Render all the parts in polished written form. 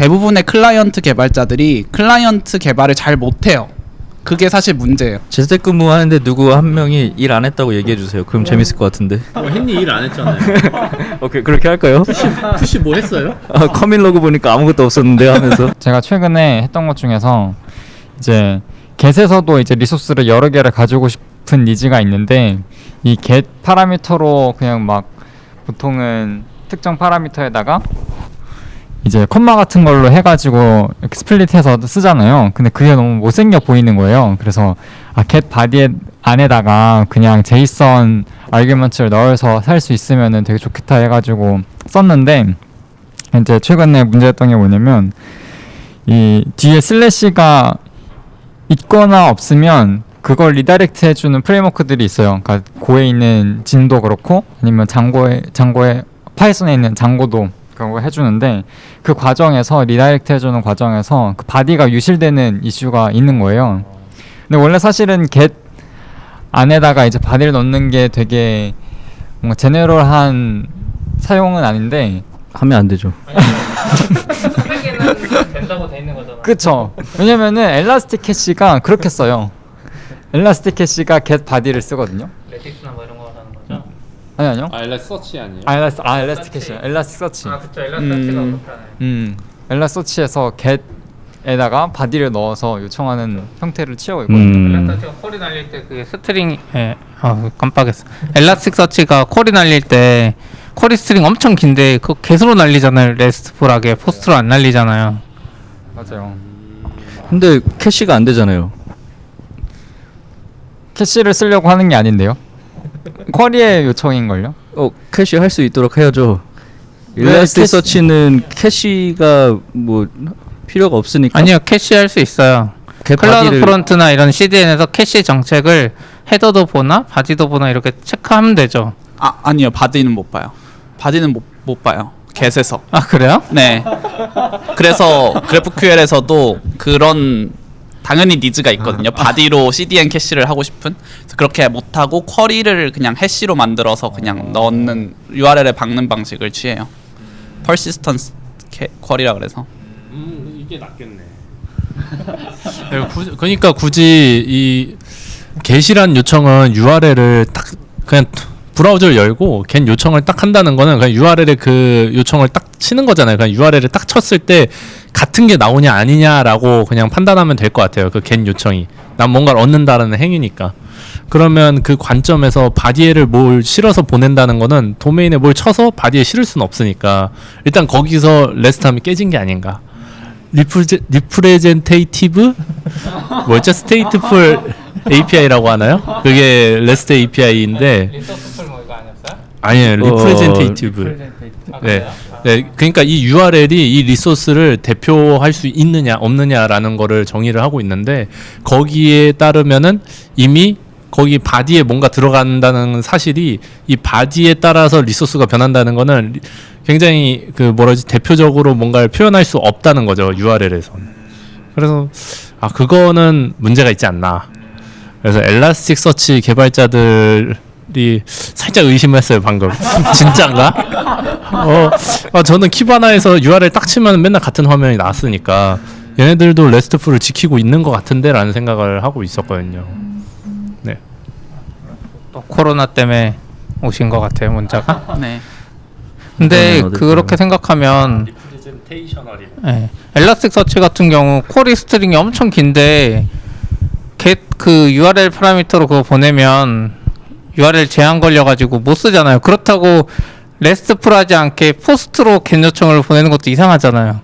대부분의 클라이언트 개발자들이 클라이언트 개발을 잘 못해요. 그게 사실 문제예요. 재택근무하는데 누구 한 명이 일 안 했다고 얘기해 주세요. 그럼 재밌을 것 같은데. 햇니 일 안 했잖아요. 오케이, 그렇게 할까요? 푸시 뭐 했어요? 커밋 로그 보니까 아무것도 없었는데 하면서. 제가 최근에 했던 것 중에서 이제 get에서도 이제 리소스를 여러 개를 가지고 싶은 니즈가 있는데 이 get 파라미터로 그냥 막 보통은 특정 파라미터에다가 이제 컴마 같은 걸로 해가지고 이렇게 스플릿해서 쓰잖아요. 근데 그게 너무 못생겨 보이는 거예요. 그래서 get body 안에다가 그냥 JSON 아규먼트를 넣어서 살 수 있으면은 되게 좋겠다 해가지고 썼는데 이제 최근에 문제였던 게 뭐냐면 이 뒤에 슬래시가 있거나 없으면 그걸 리다이렉트 해주는 프레임워크들이 있어요. 그러니까 고에 있는 진도 그렇고 아니면 장고에 파이썬에 있는 장고도 그런 거 해주는데 그 과정에서 리다이렉트 해주는 과정에서 그 바디가 유실되는 이슈가 있는 거예요. 근데 원래 사실은 get 안에다가 이제 바디를 넣는 게 되게 뭔가 제네럴한 사용은 아닌데 하면 안 되죠. 스펙에는 된다고 돼 있는 거잖아. 그쵸. 왜냐면은 엘라스틱 캐시가 그렇게 써요. 엘라스틱 캐시가 get 바디를 쓰거든요. 레틱스나 뭐 이런 거 하는 거죠? 아니요. LS 서치 아니에요? 엘라스틱 캐시. 엘라스틱 서치. 아 그쵸. 엘라스틱스가 그렇게 하네. 엘라 서치에서 get에다가 바디를 넣어서 요청하는 형태를 취하고 있거든요. 엘라스틱스가 콜이 날릴 때 그게 스트링 깜빡했어. 엘라스틱 서치가 콜이 날릴 때 콜이 스트링 엄청 긴데 그 get으로 날리잖아요. 레스트풀하게 포스트로 안 날리잖아요. 맞아요. 근데 캐시가 안 되잖아요. 캐시를 쓰려고 하는 게 아닌데요. 쿼리의 요청인걸요? 캐시 할 수 있도록 해야죠. 네, 일라스틱 캐시- 서치는 캐시가 뭐 필요가 없으니까. 아니요. 캐시 할 수 있어요. 클라우드 바디를- 프론트나 이런 CDN에서 캐시 정책을 헤더도 보나 바디도 보나 이렇게 체크하면 되죠. 아니요. 바디는 못 봐요. 바디는 못 봐요. get에서. 아 그래요? 네. 그래서 GraphQL에서도 그런 당연히 니즈가 있거든요. 바디로 CDN 캐시를 하고 싶은. 그래서 그렇게 못하고 쿼리를 그냥 해시로 만들어서 그냥 넣는 URL에 박는 방식을 취해요. persistence 쿼리라 그래서. 이게 낫겠네. 그러니까 굳이 이 get이란 요청은 URL을 딱 그냥 브라우저를 열고 get 요청을 딱 한다는 거는 그냥 URL에 그 요청을 딱 치는 거잖아요. 그냥 URL을 딱 쳤을 때 같은 게 나오냐 아니냐라고 그냥 판단하면 될 것 같아요. 그 get 요청이 난 뭔가를 얻는다는 행위니까. 그러면 그 관점에서 바디에를 뭘 실어서 보낸다는 거는 도메인에 뭘 쳐서 바디에 실을 수는 없으니까 일단 거기서 레스트함이 깨진 게 아닌가. 리프레젠테이티브 뭐였죠? 스테이트풀 API라고 하나요? 그게 REST API인데 리소스풀 뭐 이거 아니었어요? 아니에요. 리프레젠테이티브. 네. 네, 그러니까 이 URL이 이 리소스를 대표할 수 있느냐 없느냐라는 거를 정의를 하고 있는데 거기에 따르면은 이미 거기 바디에 뭔가 들어간다는 사실이 이 바디에 따라서 리소스가 변한다는 거는 굉장히 그 뭐라지 대표적으로 뭔가를 표현할 수 없다는 거죠. URL에서는. 그래서 그거는 문제가 있지 않나. 그래서 엘라스틱 서치 개발자들이 살짝 의심했어요 방금. 진짠가? 저는 키바나에서 URL 딱 치면 맨날 같은 화면이 나왔으니까 얘네들도 레스트풀을 지키고 있는 것 같은데 라는 생각을 하고 있었거든요. 네. 또 코로나 때문에 오신 것 같아요 문자가. 네. 근데 어디 그렇게 생각하면 엘라스틱 서치 같은 경우 쿼리 스트링이 엄청 긴데 get 그 URL 파라미터로 그거 보내면 URL 제한 걸려가지고 못 쓰잖아요. 그렇다고 레스트풀하지 않게 포스트로 get 요청을 보내는 것도 이상하잖아요.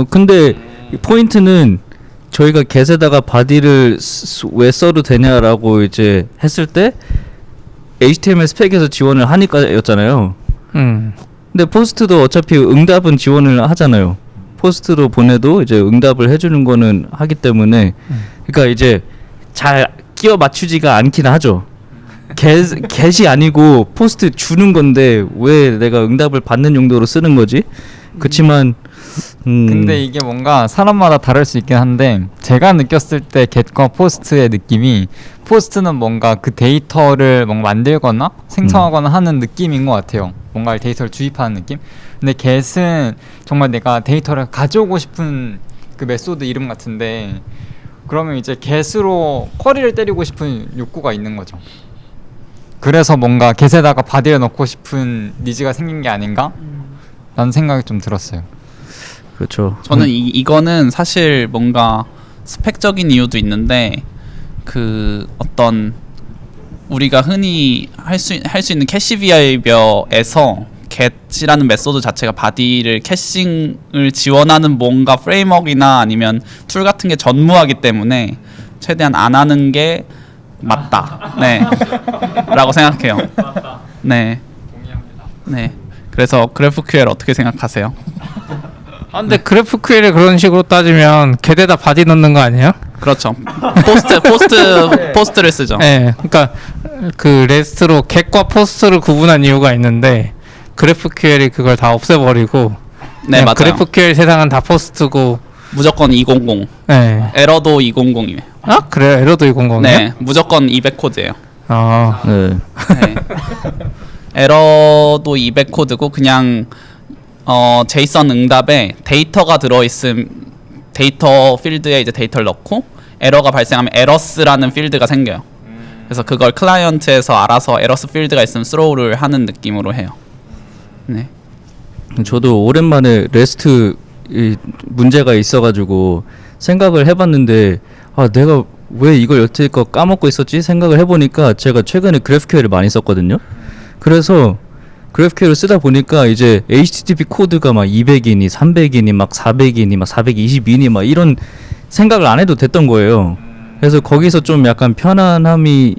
근데 포인트는 저희가 get에다가 바디를 왜 써도 되냐라고 이제 했을 때 HTML 스펙에서 지원을 하니까였잖아요. 근데 포스트도 어차피 응답은 지원을 하잖아요. 포스트로 보내도 이제 응답을 해주는 거는 하기 때문에 그러니까 이제 잘 끼워 맞추지가 않긴 하죠. get이 아니고 포스트 주는 건데 왜 내가 응답을 받는 용도로 쓰는 거지? 그렇지만 근데 이게 뭔가 사람마다 다를 수 있긴 한데 제가 느꼈을 때 get과 post의 느낌이 post는 뭔가 그 데이터를 뭔가 만들거나 생성하거나 하는 느낌인 것 같아요. 뭔가 데이터를 주입하는 느낌. 근데 get은 정말 내가 데이터를 가져오고 싶은 그 메소드 이름 같은데 그러면 이제 get으로 쿼리를 때리고 싶은 욕구가 있는 거죠. 그래서 뭔가 get에다가 body를 넣고 싶은 니즈가 생긴 게 아닌가? 라는 생각이 좀 들었어요. 그렇죠. 저는 이거는 사실 뭔가 스펙적인 이유도 있는데 그 어떤 우리가 흔히 할 수 있는 캐시 비하이비어에서 get이라는 메소드 자체가 바디를 캐싱을 지원하는 뭔가 프레임워크나 아니면 툴 같은 게 전무하기 때문에 최대한 안 하는 게 맞다. 네. 라고 생각해요. 네. 네. 그래서 GraphQL 어떻게 생각하세요? 아, 근데 GraphQL을 그런 식으로 따지면 get에다 body 넣는 거 아니에요? 그렇죠. 포스트를 쓰죠. 네, 그러니까 그 REST로 get과 post를 구분한 이유가 있는데 GraphQL이 그걸 다 없애버리고 네, 그냥 맞아요. GraphQL 세상은 다 post고. 무조건 200. 네. 에러도 200이에요. 아 그래요? 에러도 200이요? 네, 무조건 200 코드예요. 아, 네. 네. 에러도 200 코드고 그냥 제이슨 응답에 데이터가 들어있음 데이터 필드에 이제 데이터를 넣고 에러가 발생하면 에러스라는 필드가 생겨요. 그래서 그걸 클라이언트에서 알아서 에러스 필드가 있으면 스로우를 하는 느낌으로 해요. 네. 저도 오랜만에 레스트 이 문제가 있어가지고 생각을 해봤는데 아 내가 왜 이걸 여태껏 까먹고 있었지 생각을 해보니까 제가 최근에 GraphQL을 많이 썼거든요. 그래서 GraphQL을 쓰다 보니까 이제 HTTP 코드가 막 200이니 300이니 막 400이니 막 420이니 막 이런 생각을 안 해도 됐던 거예요. 그래서 거기서 좀 약간 편안함이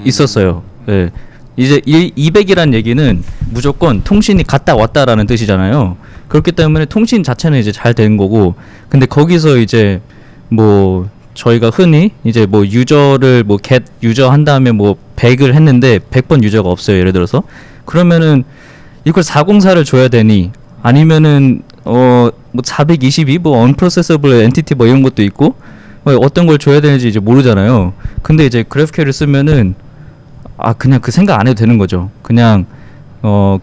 있었어요. 네. 이제 200이란 얘기는 무조건 통신이 갔다 왔다라는 뜻이잖아요. 그렇기 때문에 통신 자체는 이제 잘 된 거고, 근데 거기서 이제 뭐 저희가 흔히 이제 뭐 유저를 뭐 get 유저 한 다음에 뭐 100을 했는데 100번 유저가 없어요. 예를 들어서 그러면은 이걸 404를 줘야 되니 아니면은 뭐 422 뭐 unprocessable entity 뭐 이런 것도 있고 뭐 어떤 걸 줘야 되는지 이제 모르잖아요. 근데 이제 GraphQL을 쓰면은 그냥 그 생각 안 해도 되는 거죠. 그냥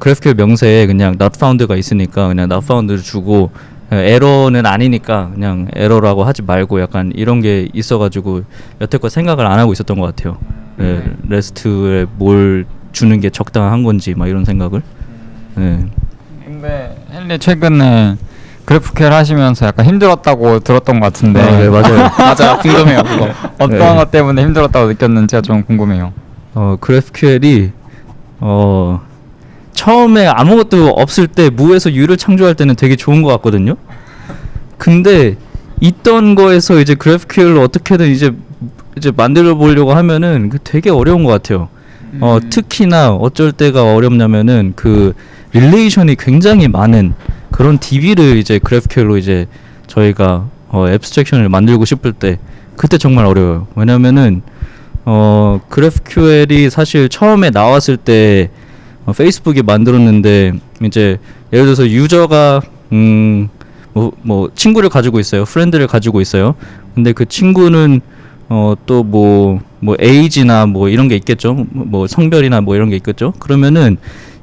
GraphQL 명세에 그냥 not found가 있으니까 그냥 not found를 주고 에러는 아니니까 그냥 에러라고 하지 말고 약간 이런 게 있어가지고 여태껏 생각을 안 하고 있었던 것 같아요. 네, 레스트에 뭘 주는 게 적당한 건지 막 이런 생각을. 네. 근데 헨리 최근에 GraphQL 하시면서 약간 힘들었다고 들었던 것 같은데 네 맞아요. 맞아, 궁금해요 그거. 어떤 네. 것 때문에 힘들었다고 느꼈는지가 좀 궁금해요. GraphQL이 처음에 아무것도 없을 때 무에서 유를 창조할 때는 되게 좋은 것 같거든요. 근데 있던 거에서 이제 GraphQL로 어떻게든 이제 만들어 보려고 하면은 되게 어려운 것 같아요. 특히나 어쩔 때가 어렵냐면은 그 릴레이션이 굉장히 많은 그런 DB를 이제 GraphQL로 이제 저희가 앱스트랙션을 만들고 싶을 때 그때 정말 어려워요. 왜냐면은 GraphQL이 사실 처음에 나왔을 때 페이스북이 만들었는데 이제 예를 들어서 유저가 뭐 친구를 가지고 있어요. 프렌드를 가지고 있어요. 근데 그 친구는 또 뭐 에이지나 뭐 이런 게 있겠죠. 뭐 성별이나 뭐 이런 게 있겠죠. 그러면은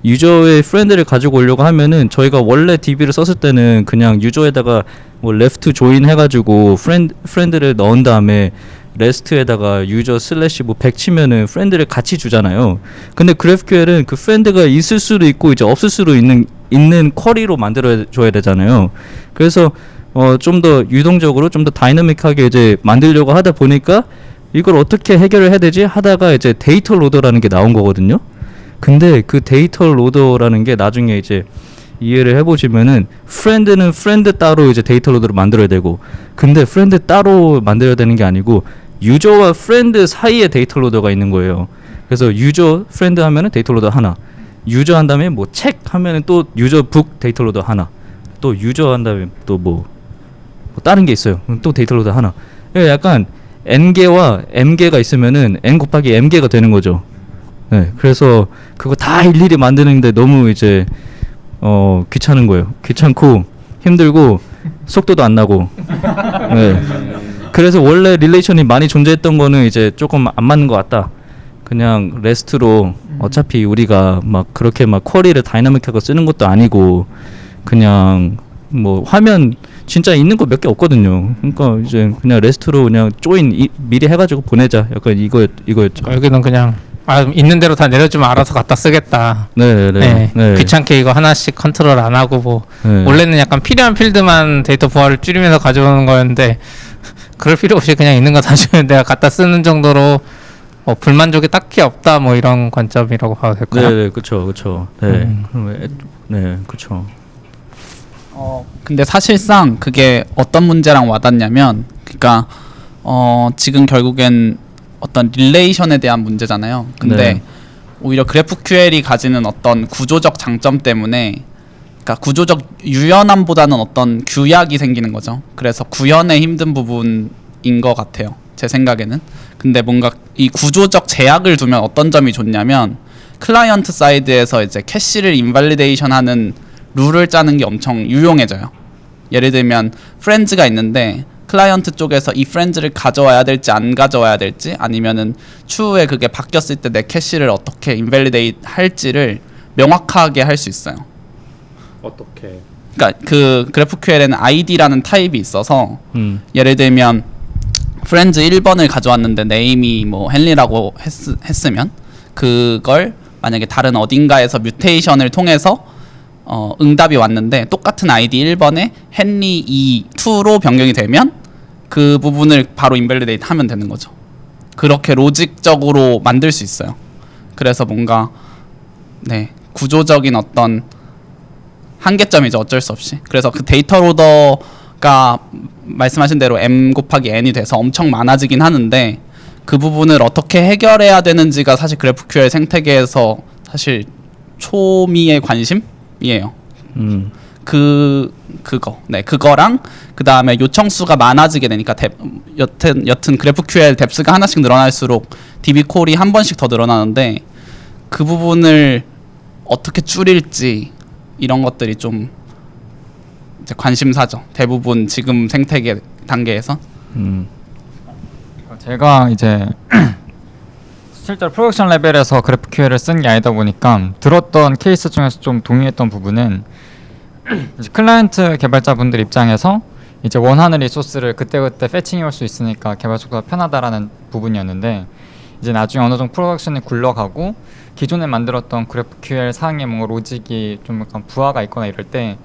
유저의 프렌드를 가지고 오려고 하면은 저희가 원래 DB를 썼을 때는 그냥 유저에다가 뭐 레프트 조인 해가지고 프렌드를 넣은 다음에 레스트에다가 유저 슬래시 뭐 100 치면은 프렌드를 같이 주잖아요. 근데 GraphQL은 그 프렌드가 있을 수도 있고 이제 없을 수도 있는 쿼리로 만들어 줘야 되잖아요. 그래서 좀 더 유동적으로 좀 더 다이나믹하게 이제 만들려고 하다 보니까 이걸 어떻게 해결을 해야 되지 하다가 이제 데이터 로더라는 게 나온 거거든요. 근데 그 데이터 로더라는 게 나중에 이제 이해를 해보시면은 프렌드는 프렌드 따로 이제 데이터 로더를 만들어야 되고, 근데 프렌드 따로 만들어야 되는 게 아니고 유저와 프렌드 사이에 데이터 로더가 있는 거예요. 그래서 유저 프렌드 하면은 데이터 로더 하나, 유저 한 다음에 뭐 책 하면은 또 유저 북 데이터 로더 하나, 또 유저 한 다음에 또 뭐 다른 게 있어요. 또 데이터 로더 하나. 약간 n개와 m개가 있으면은 n 곱하기 m개가 되는 거죠. 네, 그래서 그거 다 일일이 만드는데 너무 이제 귀찮은 거예요. 귀찮고 힘들고 속도도 안 나고. 네. 그래서 원래 릴레이션이 많이 존재했던 거는 이제 조금 안 맞는 것 같다. 그냥 레스트로 어차피 우리가 막 그렇게 막 쿼리를 다이나믹하게 쓰는 것도 아니고 그냥 뭐 화면 진짜 있는 거 몇 개 없거든요. 그러니까 이제 그냥 레스트로 그냥 미리 해가지고 보내자. 약간 이거였죠. 여기는 그냥 있는 대로 다 내려주면 알아서 갖다 쓰겠다. 네. 귀찮게 이거 하나씩 컨트롤 안 하고 뭐 네. 원래는 약간 필요한 필드만 데이터 부하를 줄이면서 가져오는 거였는데 그럴 필요 없이 그냥 있는 거 다 주면 내가 갖다 쓰는 정도로 불만족이 딱히 없다 뭐 이런 관점이라고 봐도 될까요? 네, 그렇죠. 네, 네, 그렇죠. 근데 사실상 그게 어떤 문제랑 와닿냐면, 그러니까 지금 결국엔 어떤 릴레이션에 대한 문제잖아요. 근데 네. 오히려 GraphQL이 가지는 어떤 구조적 장점 때문에, 그러니까 구조적 유연함보다는 어떤 규약이 생기는 거죠. 그래서 구현의 힘든 부분인 것 같아요, 제 생각에는. 근데 뭔가 이 구조적 제약을 두면 어떤 점이 좋냐면, 클라이언트 사이드에서 이제 캐시를 인발리데이션 하는 룰을 짜는 게 엄청 유용해져요. 예를 들면 프렌즈가 있는데 클라이언트 쪽에서 이 프렌즈를 가져와야 될지 안 가져와야 될지, 아니면은 추후에 그게 바뀌었을 때 내 캐시를 어떻게 인밸리데이트 할지를 명확하게 할 수 있어요. 어떻게? 그러니까 그 GraphQL에는 ID라는 타입이 있어서 예를 들면 프렌즈 1번을 가져왔는데 네임이 뭐 헨리라고 했으면 그걸 만약에 다른 어딘가에서 뮤테이션을 통해서 응답이 왔는데 똑같은 아이디 1번에 헨리 2로 변경이 되면 그 부분을 바로 인밸리데이트 하면 되는 거죠. 그렇게 로직적으로 만들 수 있어요. 그래서 뭔가 구조적인 어떤 한계점이죠, 어쩔 수 없이. 그래서 그 데이터 로더가 말씀하신 대로 m 곱하기 n이 돼서 엄청 많아지긴 하는데 그 부분을 어떻게 해결해야 되는지가 사실 GraphQL 생태계에서 사실 초미의 관심이에요. 그거랑 그 다음에 요청 수가 많아지게 되니까 여튼 GraphQL 뎁스가 하나씩 늘어날수록 DB 콜이 한 번씩 더 늘어나는데 그 부분을 어떻게 줄일지 이런 것들이 좀 이제 관심사죠. 대부분 지금 생태계 단계에서. 제가 이제 실제로 프로덕션 레벨에서 GraphQL을 쓴 게 아니다 보니까 들었던 케이스 중에서 좀 동의했던 부분은 이제 클라이언트 개발자분들 입장에서 이제 원하는 리소스를 그때그때 패칭해 올 수 있으니까 개발 속도가 편하다라는 부분이었는데, 이제 나중에 어느 정도 프로덕션이 굴러가고 기존에 만들었던 GraphQL 상에 뭔가 로직이 좀 약간 부하가 있거나 이럴 때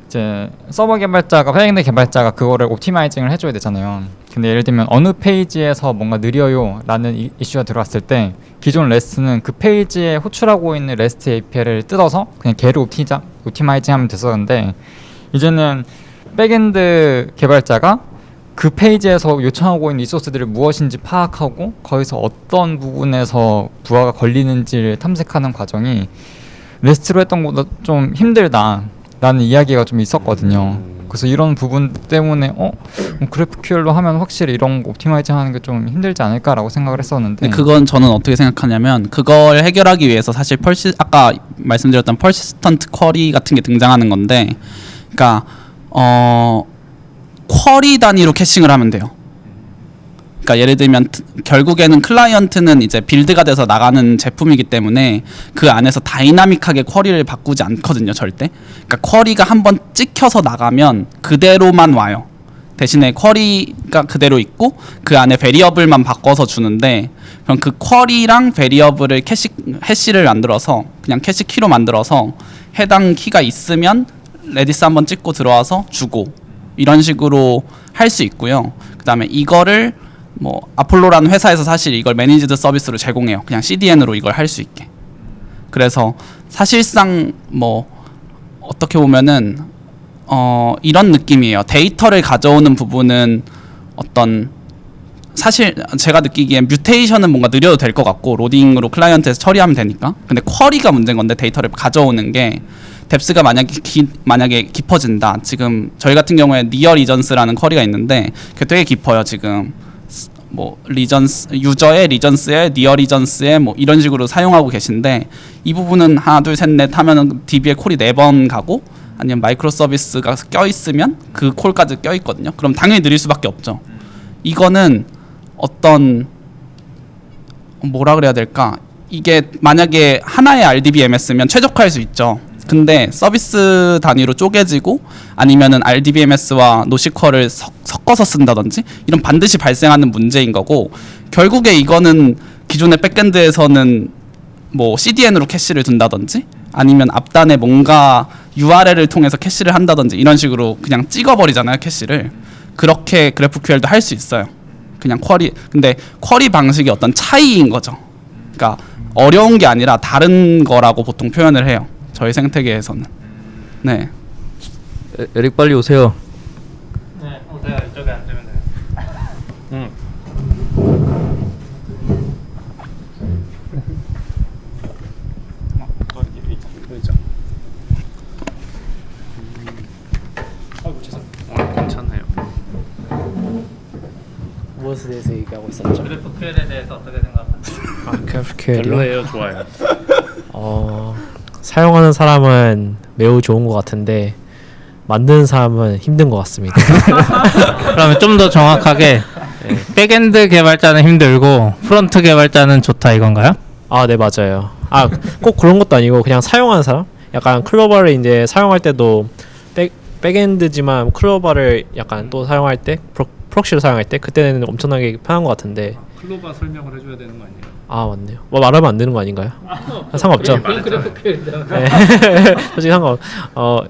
이제 서버 개발자가 백엔드 개발자가 그거를 옵티마이징을 해줘야 되잖아요. 근데 예를 들면 어느 페이지에서 뭔가 느려요 라는 이슈가 들어왔을 때 기존 레스트는 그 페이지에 호출하고 있는 레스트 API를 뜯어서 그냥 걔를 옵티마이징 하면 됐었는데, 이제는 백엔드 개발자가 그 페이지에서 요청하고 있는 리소스들이 무엇인지 파악하고 거기서 어떤 부분에서 부하가 걸리는지를 탐색하는 과정이 레스트로 했던 것보다 좀 힘들다라는 이야기가 좀 있었거든요. 그래서 이런 부분 때문에 GraphQL로 하면 확실히 이런 거 옵티마이징 하는 게 좀 힘들지 않을까라고 생각을 했었는데, 그건 저는 어떻게 생각하냐면 그걸 해결하기 위해서 사실 아까 말씀드렸던 persistent 쿼리 같은 게 등장하는 건데, 그러니까 쿼리 단위로 캐싱을 하면 돼요. 그러니까 예를 들면 결국에는 클라이언트는 이제 빌드가 돼서 나가는 제품이기 때문에 그 안에서 다이나믹하게 쿼리를 바꾸지 않거든요, 절대. 그러니까 쿼리가 한번 찍혀서 나가면 그대로만 와요. 대신에 쿼리가 그대로 있고 그 안에 베리어블만 바꿔서 주는데, 그럼 그 쿼리랑 베리어블을 해시를 만들어서 그냥 캐시 키로 만들어서 해당 키가 있으면 레디스 한번 찍고 들어와서 주고 이런 식으로 할 수 있고요. 그 다음에 이거를 뭐 아폴로라는 회사에서 사실 이걸 매니지드 서비스로 제공해요. 그냥 CDN으로 이걸 할 수 있게. 그래서 사실상 뭐 어떻게 보면은 이런 느낌이에요. 데이터를 가져오는 부분은 어떤 사실 제가 느끼기엔 뮤테이션은 뭔가 느려도 될 것 같고 로딩으로 클라이언트에서 처리하면 되니까. 근데 쿼리가 문제인 건데 데이터를 가져오는 게 뎁스가 만약에 깊어진다. 지금 저희 같은 경우에 니어 리전스라는 쿼리가 있는데 그게 되게 깊어요. 지금 뭐 리전스 유저의 리전스에 니어 리전스에 뭐 이런 식으로 사용하고 계신데, 이 부분은 하나 둘 셋 넷 하면은 DB에 콜이 4번 가고 아니면 마이크로 서비스가 껴 있으면 그 콜까지 껴 있거든요. 그럼 당연히 느릴 수밖에 없죠. 이거는 어떤 뭐라 그래야 될까? 이게 만약에 하나의 RDBMS면 최적화할 수 있죠. 근데 서비스 단위로 쪼개지고 아니면은 RDBMS와 노시퀄을 섞어서 쓴다든지 이런 반드시 발생하는 문제인 거고, 결국에 이거는 기존의 백엔드에서는 뭐 CDN으로 캐시를 둔다든지 아니면 앞단에 뭔가 URL을 통해서 캐시를 한다든지 이런 식으로 그냥 찍어버리잖아요, 캐시를. 그렇게 GraphQL도 할 수 있어요. 그냥 쿼리. 근데 쿼리 방식이 어떤 차이인 거죠. 그러니까 어려운 게 아니라 다른 거라고 보통 표현을 해요, 저희 생태계에서는. 네. 에릭 빨리 오세요. 네, 오세요. 이쪽에 앉으면 돼요. 괜찮아요. 무엇에 대해서 얘기하고 있었죠? GraphQL에 대해서 어떻게 생각하세요? 아, GraphQL이요? 별로예요, 좋아요. 사용하는 사람은 매우 좋은 것 같은데 만드는 사람은 힘든 것 같습니다. 그러면 좀 더 정확하게 백엔드 개발자는 힘들고 프론트 개발자는 좋다 이건가요? 아, 네, 맞아요. 아, 꼭 그런 것도 아니고 그냥 사용하는 사람? 약간 클로바를 이제 사용할 때도 백엔드지만 클로바를 약간 또 사용할 때 프록시로 사용할 때 그때는 엄청나게 편한 것 같은데. 클로바 설명을 해줘야 되는 거 아니에요? 아, 맞네요. 뭐 말하면 안 되는 거 아닌가요? 상관없죠. 네. 솔직히 상관.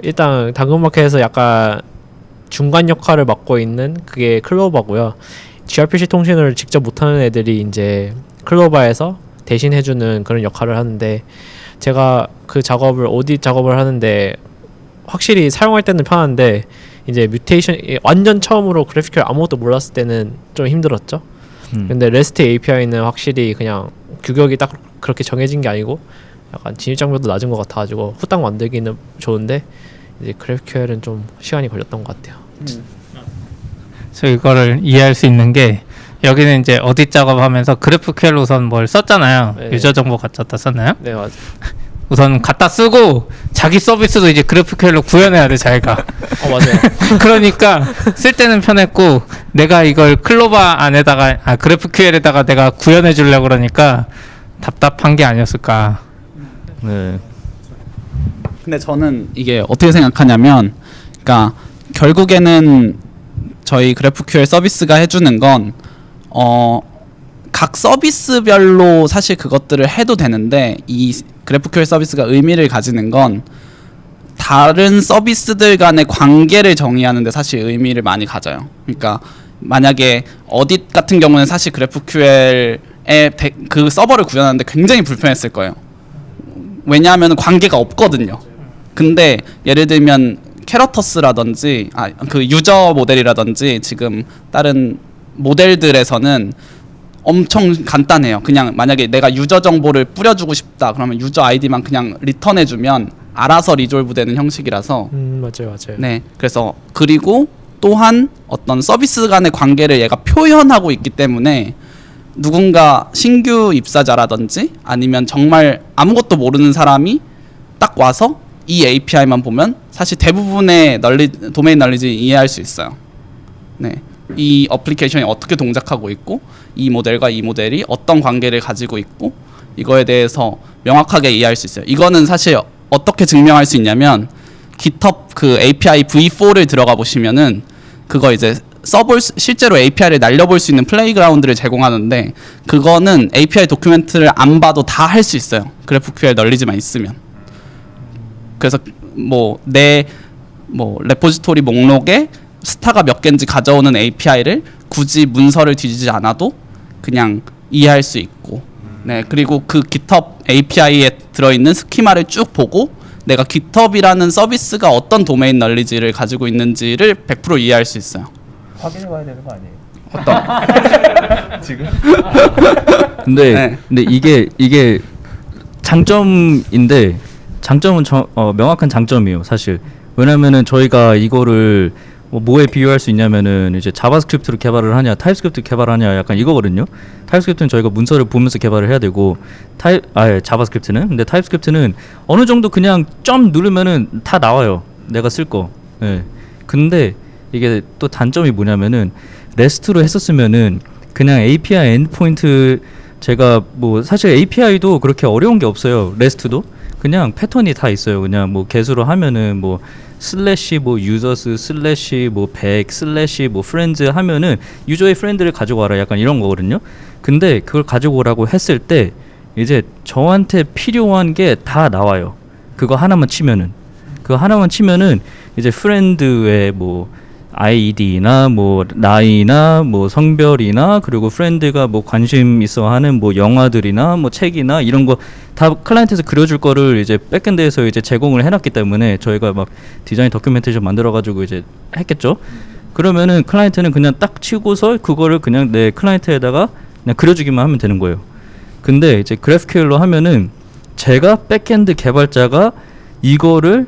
일단 당근마켓에서 약간 중간 역할을 맡고 있는 그게 클로바고요. gRPC 통신을 직접 못하는 애들이 이제 클로바에서 대신 해주는 그런 역할을 하는데, 제가 그 작업을 오딧 작업을 하는데 확실히 사용할 때는 편한데 이제 뮤테이션 완전 처음으로 GraphQL 아무것도 몰랐을 때는 좀 힘들었죠. 근데 REST API는 확실히 그냥 규격이 딱 그렇게 정해진 게 아니고 약간 진입 장벽도 낮은 것 같아가지고 후딱 만들기는 좋은데 이제 GraphQL은 좀 시간이 걸렸던 것 같아요. 저 이거를 이해할 수 있는 게, 여기는 이제 어디 작업하면서 GraphQL 우선 뭘 썼잖아요. 네. 유저 정보 갖다 썼나요? 네, 맞아요. 우선 갖다 쓰고 자기 서비스도 이제 GraphQL로 구현해야 돼, 자기가. 맞아요. 그러니까 쓸 때는 편했고, 내가 이걸 클로바 안에다가 GraphQL에다가 내가 구현해 주려고 그러니까 답답한 게 아니었을까. 네. 근데 저는 이게 어떻게 생각하냐면, 그러니까 결국에는 저희 GraphQL 서비스가 해주는 건 각 서비스별로 사실 그것들을 해도 되는데, 이 GraphQL 서비스가 의미를 가지는 건 다른 서비스들 간의 관계를 정의하는데 사실 의미를 많이 가져요. 그러니까 만약에 어딧 같은 경우는 사실 GraphQL에 그 서버를 구현하는데 굉장히 불편했을 거예요. 왜냐하면 관계가 없거든요. 근데 예를 들면 캐러터스라든지 그 유저 모델이라든지 지금 다른 모델들에서는 엄청 간단해요. 그냥 만약에 내가 유저 정보를 뿌려주고 싶다 그러면 유저 아이디만 그냥 리턴해주면 알아서 리졸브 되는 형식이라서. 맞아요. 네, 그래서 그리고 또한 어떤 서비스 간의 관계를 얘가 표현하고 있기 때문에 누군가 신규 입사자라든지 아니면 정말 아무것도 모르는 사람이 딱 와서 이 API만 보면 사실 대부분의 도메인 널리지 이해할 수 있어요. 네, 이 어플리케이션이 어떻게 동작하고 있고 이 모델과 이 모델이 어떤 관계를 가지고 있고 이거에 대해서 명확하게 이해할 수 있어요. 이거는 사실 어떻게 증명할 수 있냐면 GitHub 그 API v4를 들어가 보시면은 그거 이제 실제로 API를 날려볼 수 있는 플레이그라운드를 제공하는데, 그거는 API 도큐멘트를 안 봐도 다 할 수 있어요. GraphQL 널리지만 있으면. 그래서 내 레포지토리 목록에 스타가 몇 개인지 가져오는 API를 굳이 문서를 뒤지지 않아도 그냥 이해할 수 있고, 네, 그리고 그 GitHub API에 들어있는 스키마를 쭉 보고 내가 GitHub이라는 서비스가 어떤 도메인 널리지를 가지고 있는지를 100% 이해할 수 있어요. 확인해봐야 되는 거 아니에요? 어떤? 지금? 근데 이게 장점인데, 장점은 명확한 장점이에요, 사실. 왜냐면은 저희가 이거를 뭐에 비유할 수 있냐면은 이제 자바스크립트로 개발을 하냐 타입스크립트 개발하냐 약간 이거거든요. 타입스크립트는 저희가 문서를 보면서 개발을 해야 되고 자바스크립트는, 근데 타입스크립트는 어느 정도 그냥 점 누르면은 다 나와요. 내가 쓸 거. 예. 근데 이게 또 단점이 뭐냐면은 REST로 했었으면은 그냥 API 엔드포인트 제가 뭐 사실 API도 그렇게 어려운 게 없어요. REST도 그냥 패턴이 다 있어요. 그냥 뭐 개수로 하면은 뭐 슬래시 뭐 유저스 슬래시 뭐 백 슬래시 뭐 프렌즈 하면은 유저의 프렌드를 가지고 와라 약간 이런 거거든요. 근데 그걸 가지고 오라고 했을 때 이제 저한테 필요한 게 다 나와요. 그거 하나만 치면은 이제 프렌드의 뭐 아이디나 뭐 나이나 뭐 성별이나 그리고 프렌드가 뭐 관심 있어 하는 뭐 영화들이나 뭐 책이나 이런 거 다 클라이언트에서 그려줄 거를 이제 백엔드에서 이제 제공을 해놨기 때문에 저희가 막 디자인 도큐멘테이션 만들어가지고 이제 했겠죠. 그러면은 클라이언트는 그냥 딱 치고서 그거를 그냥 내 클라이언트에다가 그냥 그려주기만 하면 되는 거예요. 근데 이제 GraphQL로 하면은 제가 백엔드 개발자가 이거를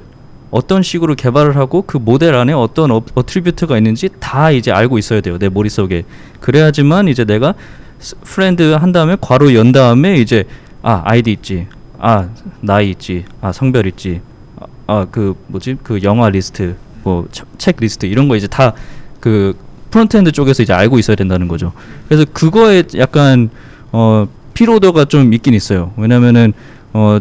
어떤 식으로 개발을 하고 그 모델 안에 어떤 어트리뷰트가 있는지 다 이제 알고 있어야 돼요. 내 머릿속에. 그래야지만 이제 내가 프렌드 한 다음에 괄호 연 다음에 이제 아이디 있지. 나이 있지. 성별 있지. 그 뭐지? 그 영화 리스트, 뭐 책 리스트 이런 거 이제 다 그 프론트엔드 쪽에서 이제 알고 있어야 된다는 거죠. 그래서 그거에 약간 피로도가 좀 있긴 있어요. 왜냐면은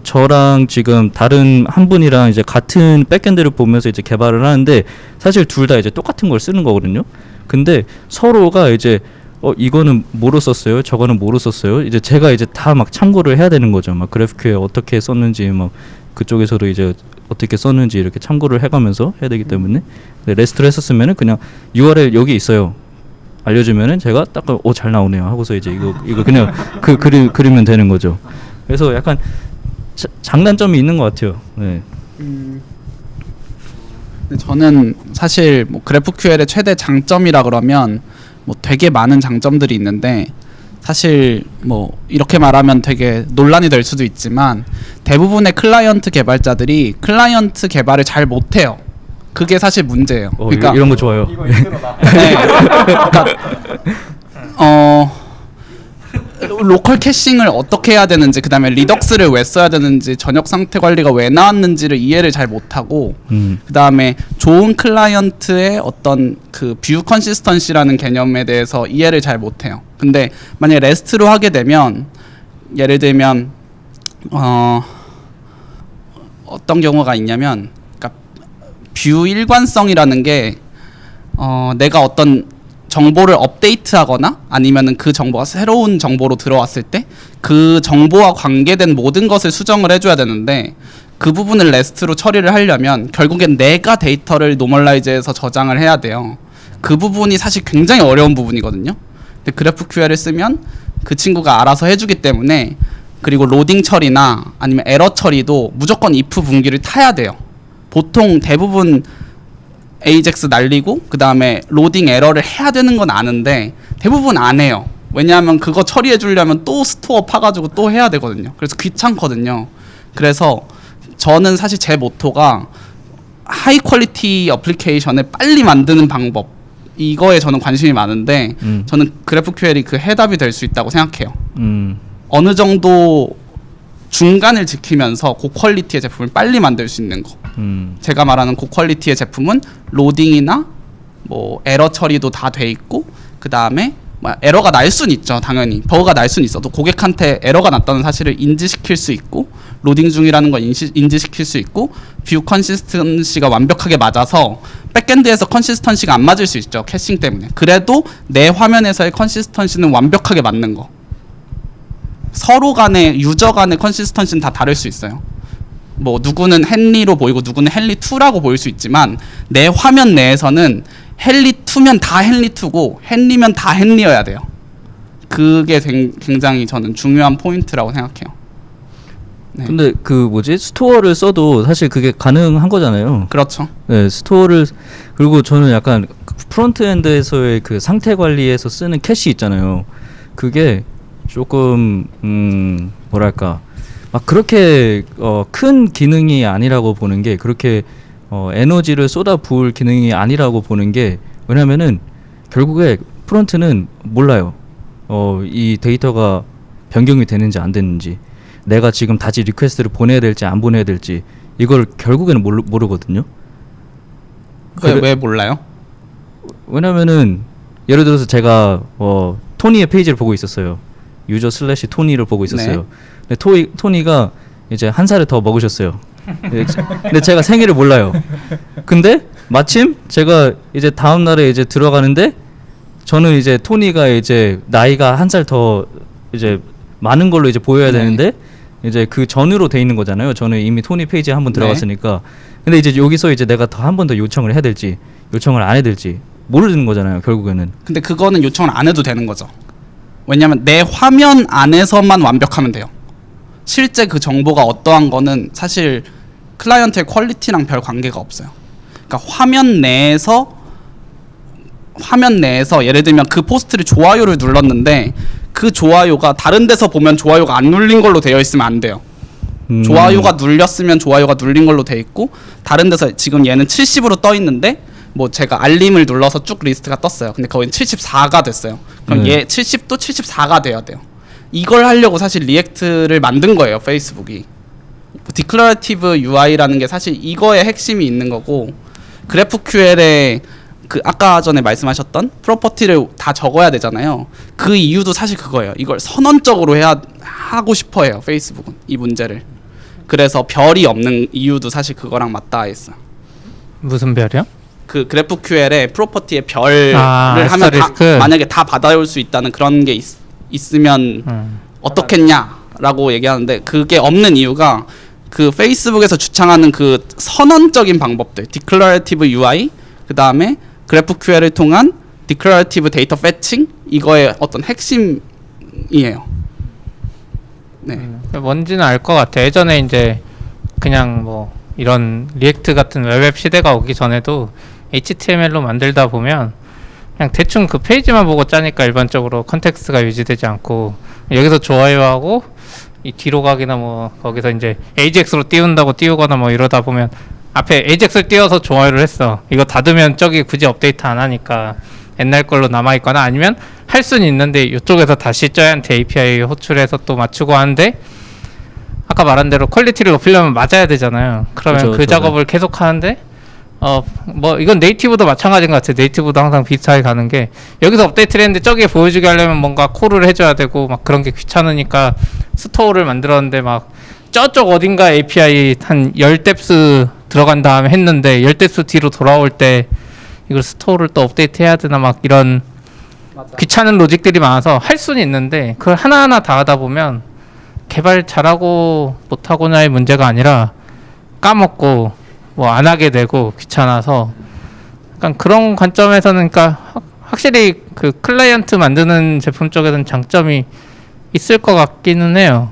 저랑 지금 다른 한 분이랑 이제 같은 백엔드를 보면서 이제 개발을 하는데 사실 둘 다 이제 똑같은 걸 쓰는 거거든요. 근데 서로가 이제 이거는 뭐로 썼어요? 저거는 뭐로 썼어요? 이제 제가 이제 다 막 참고를 해야 되는 거죠. 막 GraphQL 어떻게 썼는지 막 그쪽에서도 이제 어떻게 썼는지 이렇게 참고를 해가면서 해야 되기 때문에 REST를 했었으면은 그냥 URL 여기 있어요. 알려주면은 제가 딱 잘 나오네요 하고서 이제 이거 그냥 그리면 되는 거죠. 그래서 약간 장단점이 있는 것 같아요. 네. 근데 저는 사실 뭐 GraphQL의 최대 장점이라 그러면 뭐 되게 많은 장점들이 있는데 사실 뭐 이렇게 말하면 되게 논란이 될 수도 있지만 대부분의 클라이언트 개발자들이 클라이언트 개발을 잘 못해요. 그게 사실 문제예요. 그러니까 이런 거 좋아요. 네. 그러니까 로컬 캐싱을 어떻게 해야 되는지, 그 다음에 리덕스를 왜 써야 되는지, 저녁 상태 관리가 왜 나왔는지를 이해를 잘 못하고, 그 다음에 좋은 클라이언트의 어떤 그 뷰 컨시스턴시라는 개념에 대해서 이해를 잘 못해요. 근데 만약에 REST로 하게 되면, 예를 들면 어떤 경우가 있냐면, 그러니까 뷰 일관성이라는 게 내가 어떤 정보를 업데이트하거나 아니면은 그 정보가 새로운 정보로 들어왔을 때 그 정보와 관계된 모든 것을 수정을 해줘야 되는데 그 부분을 REST로 처리를 하려면 결국엔 내가 데이터를 노멀라이즈해서 저장을 해야 돼요. 그 부분이 사실 굉장히 어려운 부분이거든요. 근데 GraphQL을 쓰면 그 친구가 알아서 해주기 때문에, 그리고 로딩 처리나 아니면 에러 처리도 무조건 if 분기를 타야 돼요. 보통 대부분 AJAX 날리고 그 다음에 로딩 에러를 해야 되는 건 아는데 대부분 안 해요. 왜냐하면 그거 처리해 주려면 또 스토어 파가지고 또 해야 되거든요. 그래서 귀찮거든요. 그래서 저는 사실 제 모토가 하이 퀄리티 어플리케이션을 빨리 만드는 방법, 이거에 저는 관심이 많은데 저는 GraphQL이 그 해답이 될 수 있다고 생각해요. 어느 정도 중간을 지키면서 고퀄리티의 제품을 빨리 만들 수 있는 거. 제가 말하는 고퀄리티의 제품은 로딩이나 뭐 에러 처리도 다 돼 있고, 그 다음에 뭐 에러가 날 수는 있죠. 당연히 버그가 날 수는 있어도 고객한테 에러가 났다는 사실을 인지시킬 수 있고, 로딩 중이라는 걸 인지시킬 수 있고, 뷰 컨시스턴시가 완벽하게 맞아서 백엔드에서 컨시스턴시가 안 맞을 수 있죠. 캐싱 때문에. 그래도 내 화면에서의 컨시스턴시는 완벽하게 맞는 거. 서로 간의 유저 간의 컨시스턴시는 다 다를 수 있어요. 뭐 누구는 헨리로 보이고 누구는 헨리2라고 보일 수 있지만 내 화면 내에서는 헨리2면 다 헨리2고 헨리면 다 헨리여야 돼요. 그게 굉장히 저는 중요한 포인트라고 생각해요. 네. 근데 그 뭐지? 스토어를 써도 사실 그게 가능한 거잖아요. 그렇죠. 네, 스토어를, 그리고 저는 약간 프론트엔드에서의 그 상태 관리에서 쓰는 캐시 있잖아요. 그게 조금 뭐랄까 막 그렇게 큰 기능이 아니라고 보는 게, 그렇게 에너지를 쏟아 부을 기능이 아니라고 보는 게, 왜냐면은 결국에 프론트는 몰라요. 이 데이터가 변경이 되는지 안 되는지, 내가 지금 다시 리퀘스트를 보내야 될지 안 보내야 될지, 이걸 결국에는 모르거든요. 왜 몰라요? 왜냐면은 예를 들어서 제가 토니의 페이지를 보고 있었어요. 유저 슬래시 토니를 보고 있었어요. 네. 근데 토니가 이제 한 살을 더 먹으셨어요. 근데 제가 생일을 몰라요. 근데 마침 제가 이제 다음 날에 이제 들어가는데 저는 이제 토니가 이제 나이가 한 살 더 이제 많은 걸로 이제 보여야 네. 되는데 이제 그 전으로 돼 있는 거잖아요. 저는 이미 토니 페이지에 한번 네. 들어갔으니까. 근데 이제 여기서 이제 내가 더 한 번 더 요청을 해야 될지 요청을 안 해야 될지 모르는 거잖아요. 결국에는. 근데 그거는 요청을 안 해도 되는 거죠. 왜냐면 내 화면 안에서만 완벽하면 돼요. 실제 그 정보가 어떠한 거는 사실 클라이언트의 퀄리티랑 별 관계가 없어요. 그러니까 화면 내에서 예를 들면 그 포스트를 좋아요를 눌렀는데 그 좋아요가 다른 데서 보면 좋아요가 안 눌린 걸로 되어 있으면 안 돼요. 좋아요가 눌렸으면 좋아요가 눌린 걸로 돼 있고 다른 데서 지금 얘는 70으로 떠 있는데 뭐 제가 알림을 눌러서 쭉 리스트가 떴어요. 근데 거긴 74가 됐어요. 그럼 얘 70도 74가 돼야 돼요. 이걸 하려고 사실 리액트를 만든 거예요. 페이스북이. 디클러레이티브 UI라는 게 사실 이거의 핵심이 있는 거고 GraphQL에 그 아까 전에 말씀하셨던 프로퍼티를 다 적어야 되잖아요. 그 이유도 사실 그거예요. 이걸 선언적으로 하고 싶어해요. 페이스북은 이 문제를. 그래서 별이 없는 이유도 사실 그거랑 맞닿아 있어요. 무슨 별이요? 그 GraphQL에 프로퍼티에 별을 하면 에스터리스크. 만약에 다 받아올 수 있다는 그런 게 있으면 어떻겠냐라고 얘기하는데 그게 없는 이유가 그 페이스북에서 주창하는 그 선언적인 방법들, Declarative UI, 그 다음에 GraphQL을 통한 Declarative Data Fetching 이거의 어떤 핵심이에요. 네. 뭔지는 알 것 같아. 예전에 이제 그냥 뭐 이런 리액트 같은 웹 시대가 오기 전에도 HTML로 만들다 보면 그냥 대충 그 페이지만 보고 짜니까 일반적으로 컨텍스트가 유지되지 않고 여기서 좋아요하고 이 뒤로 가기나 뭐 거기서 이제 AJAX로 띄운다고 띄우거나 뭐 이러다 보면 앞에 AJAX를 띄워서 좋아요를 했어. 이거 닫으면 저기 굳이 업데이트 안 하니까 옛날 걸로 남아있거나 아니면 할 수는 있는데 이쪽에서 다시 저희한테 API 호출해서 또 맞추고 하는데 아까 말한 대로 퀄리티를 높이려면 맞아야 되잖아요. 그러면 그쵸, 그 그쵸, 작업을 계속 하는데 뭐 이건 네이티브도 마찬가지인 것 같아요. 네이티브도 항상 비슷하게 가는 게 여기서 업데이트를 했는데 저기에 보여주게 하려면 뭔가 콜을 해줘야 되고 막 그런 게 귀찮으니까 스토어를 만들었는데 막 저쪽 어딘가 API 한 10뎁스 들어간 다음에 했는데 10뎁스 뒤로 돌아올 때 이걸 스토어를 또 업데이트 해야 되나 막 이런 귀찮은 로직들이 많아서 할 수는 있는데 그걸 하나하나 다 하다 보면 개발 잘하고 못하고냐의 문제가 아니라 까먹고 뭐 안 하게 되고 귀찮아서 약간 그런 관점에서는 그러니까 확실히 그 클라이언트 만드는 제품 쪽에서는 장점이 있을 것 같기는 해요.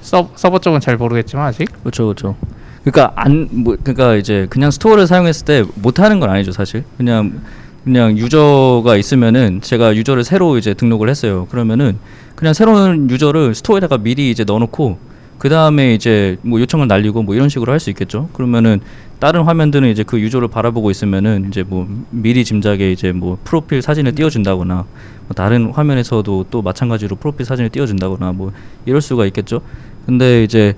서버 쪽은 잘 모르겠지만 아직. 그렇죠. 그러니까 이제 그냥 스토어를 사용했을 때 못하는 건 아니죠 사실. 그냥 유저가 있으면은 제가 유저를 새로 이제 등록을 했어요. 그러면은 그냥 새로운 유저를 스토어에다가 미리 이제 넣어놓고 그 다음에 이제 뭐 요청을 날리고 뭐 이런 식으로 할 수 있겠죠. 그러면은 다른 화면들은 이제 그 유저를 바라보고 있으면은 이제 뭐 미리 짐작에 이제 뭐 프로필 사진을 띄워준다거나 뭐 다른 화면에서도 또 마찬가지로 프로필 사진을 띄워준다거나 뭐 이럴 수가 있겠죠. 근데 이제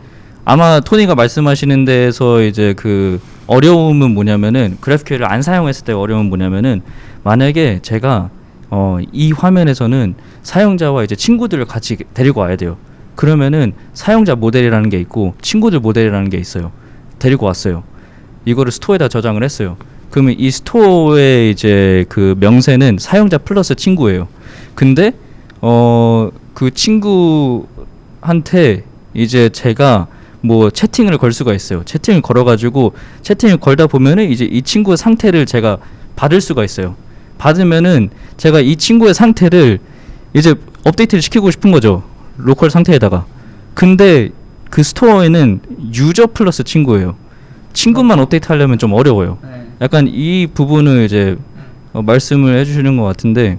아마 토니가 말씀하시는 데에서 이제 그 어려움은 뭐냐면은 GraphQL을 안 사용했을 때 어려움은 뭐냐면은 만약에 제가 이 화면에서는 사용자와 이제 친구들을 같이 데리고 와야 돼요. 그러면은 사용자 모델이라는 게 있고 친구들 모델이라는 게 있어요. 데리고 왔어요. 이거를 스토어에다 저장을 했어요. 그러면 이 스토어의 이제 그 명세는 사용자 플러스 친구예요. 근데 그 친구한테 이제 제가 뭐 채팅을 걸 수가 있어요. 채팅을 걸어가지고 채팅을 걸다 보면은 이제 이 친구의 상태를 제가 받을 수가 있어요. 받으면은 제가 이 친구의 상태를 이제 업데이트를 시키고 싶은 거죠. 로컬 상태에다가. 근데 그 스토어에는 유저 플러스 친구예요. 친구만 업데이트 하려면 좀 어려워요. 약간 이 부분을 이제 말씀을 해주시는 것 같은데